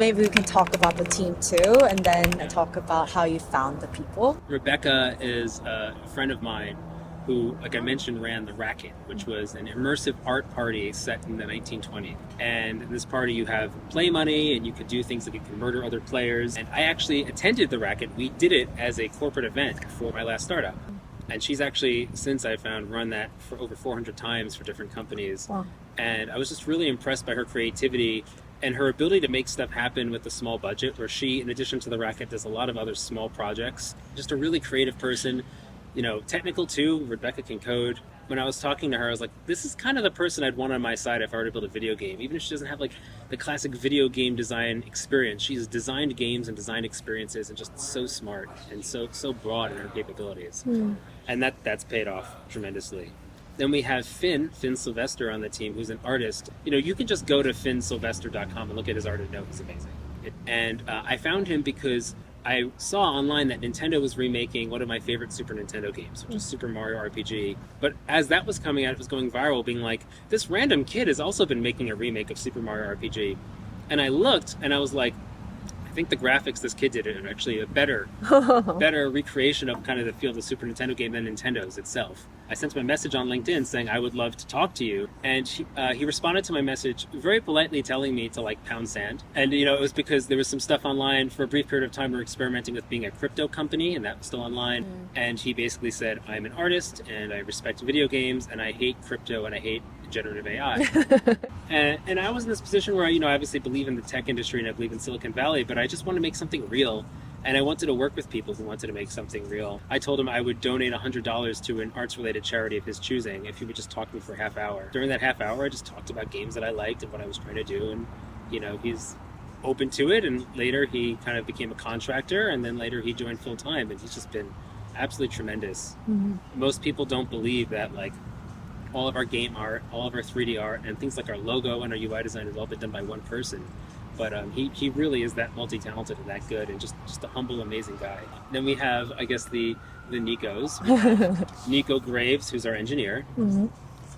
Maybe we can talk about the team too, and then talk about how you found the people. Rebecca is a friend of mine who, like I mentioned, ran The Racket, which was an immersive art party set in the 1920s. And in this party, you have play money, and you could do things like you can murder other players. And I actually attended The Racket. We did it as a corporate event for my last startup. And she's actually, since I found, run that for over 400 times for different companies. Wow. And I was just really impressed by her creativity and her ability to make stuff happen with a small budget, where she, in addition to The Racket, does a lot of other small projects. Just a really creative person, technical too. Rebecca can code. When I was talking to her, I was like, this is kind of the person I'd want on my side if I were to build a video game. Even if she doesn't have like the classic video game design experience, she's designed games and designed experiences and just so smart and so broad in her capabilities. And that's paid off tremendously. Then we have Finn Sylwester on the team, who's an artist. You can just go to finsylvester.com and look at his art and know he's amazing. And I found him because I saw online that Nintendo was remaking one of my favorite Super Nintendo games, which is Super Mario RPG. But as that was coming out, it was going viral, being like, this random kid has also been making a remake of Super Mario RPG. And I looked, and I was like, I think the graphics this kid did are actually a better recreation of kind of the feel of the Super Nintendo game than Nintendo's itself. I sent him a message on LinkedIn saying I would love to talk to you, and he responded to my message very politely, telling me to pound sand. And it was because there was some stuff online for a brief period of time. We were experimenting with being a crypto company, and that was still online. And he basically said, I'm an artist, and I respect video games, and I hate crypto, and I hate generative AI. and I was in this position where I obviously believe in the tech industry and I believe in Silicon Valley, but I just want to make something real. And I wanted to work with people who wanted to make something real. I told him I would donate $100 to an arts-related charity of his choosing if he would just talk to me for a half hour. During that half hour, I just talked about games that I liked and what I was trying to do. And, he's open to it. And later he kind of became a contractor, and then later he joined full-time. And he's just been absolutely tremendous. Most people don't believe that, all of our game art, all of our 3D art, and things like our logo and our UI design has all been done by one person. But he really is that multi-talented and that good, and just a humble, amazing guy. Then we have, I guess, the Nicos. Nico Graves, who's our engineer.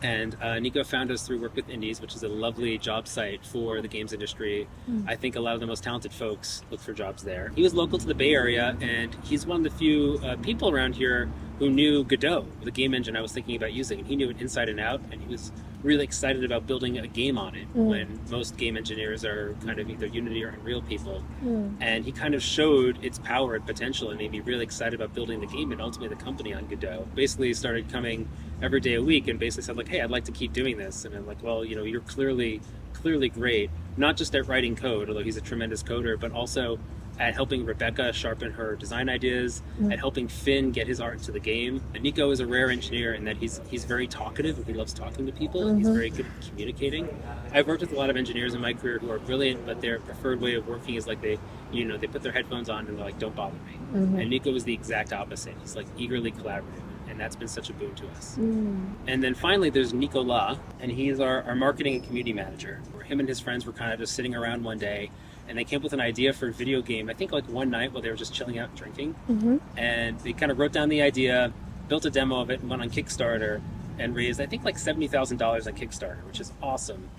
And Nico found us through Work with Indies, which is a lovely job site for the games industry. I think a lot of the most talented folks look for jobs there. He was local to the Bay Area, and he's one of the few people around here who knew Godot, the game engine I was thinking about using. And he knew it inside and out, and he was really excited about building a game on it when most game engineers are kind of either Unity or Unreal people. And he kind of showed its power and potential and made me really excited about building the game and ultimately the company on Godot. Basically he started coming every day a week and basically said hey, I'd like to keep doing this. And I'm like, well, you're clearly great, not just at writing code, although he's a tremendous coder, but also at helping Rebecca sharpen her design ideas, at helping Finn get his art into the game. And Nico is a rare engineer in that he's very talkative and he loves talking to people, and he's very good at communicating. I've worked with a lot of engineers in my career who are brilliant, but their preferred way of working is they put their headphones on and they're like, don't bother me. And Nico is the exact opposite. He's eagerly collaborative, and that's been such a boon to us. And then finally there's Nikola, and he's our marketing and community manager, where him and his friends were kind of just sitting around one day, and they came up with an idea for a video game, I think one night while they were just chilling out and drinking. And they kind of wrote down the idea, built a demo of it, and went on Kickstarter and raised, I think, $70,000 on Kickstarter, which is awesome.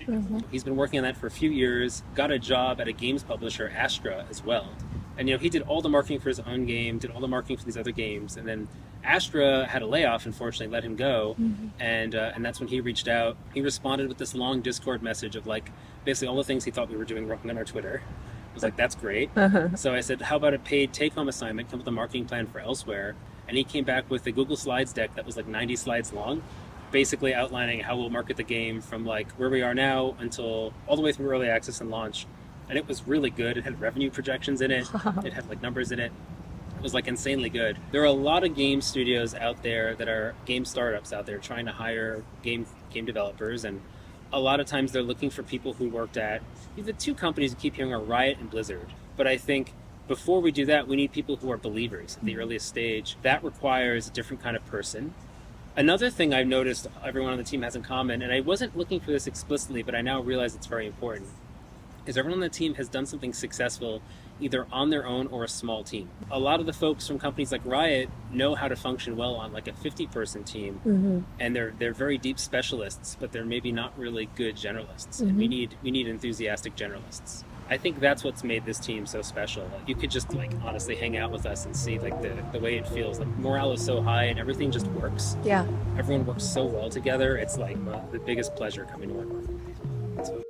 He's been working on that for a few years, got a job at a games publisher, Astra, as well. And he did all the marketing for his own game, did all the marketing for these other games, and then Astra had a layoff, unfortunately, let him go, and that's when he reached out. He responded with this long Discord message of basically all the things he thought we were doing wrong on our Twitter. I was like, that's great. So I said, how about a paid take-home assignment, come up with a marketing plan for Elsewhere? And he came back with a Google Slides deck that was 90 slides long, basically outlining how we'll market the game from where we are now until all the way through early access and launch. And it was really good. It had revenue projections in it. It had numbers in it. It was insanely good. There are a lot of game studios out there that are game startups out there trying to hire game developers, and a lot of times they're looking for people who worked at the two companies you keep hearing are Riot and Blizzard. But I think before we do that, we need people who are believers at the earliest stage. That requires a different kind of person. Another thing I've noticed everyone on the team has in common, and I wasn't looking for this explicitly, but I now realize it's very important, is everyone on the team has done something successful either on their own or a small team. A lot of the folks from companies like Riot know how to function well on a 50-person team, and they're very deep specialists, but they're maybe not really good generalists. And we need enthusiastic generalists. I think that's what's made this team so special. Like, you could just like honestly hang out with us and see like the way it feels. Like morale is so high and everything just works. Yeah. Everyone works so well together. It's like the biggest pleasure coming to work with. So,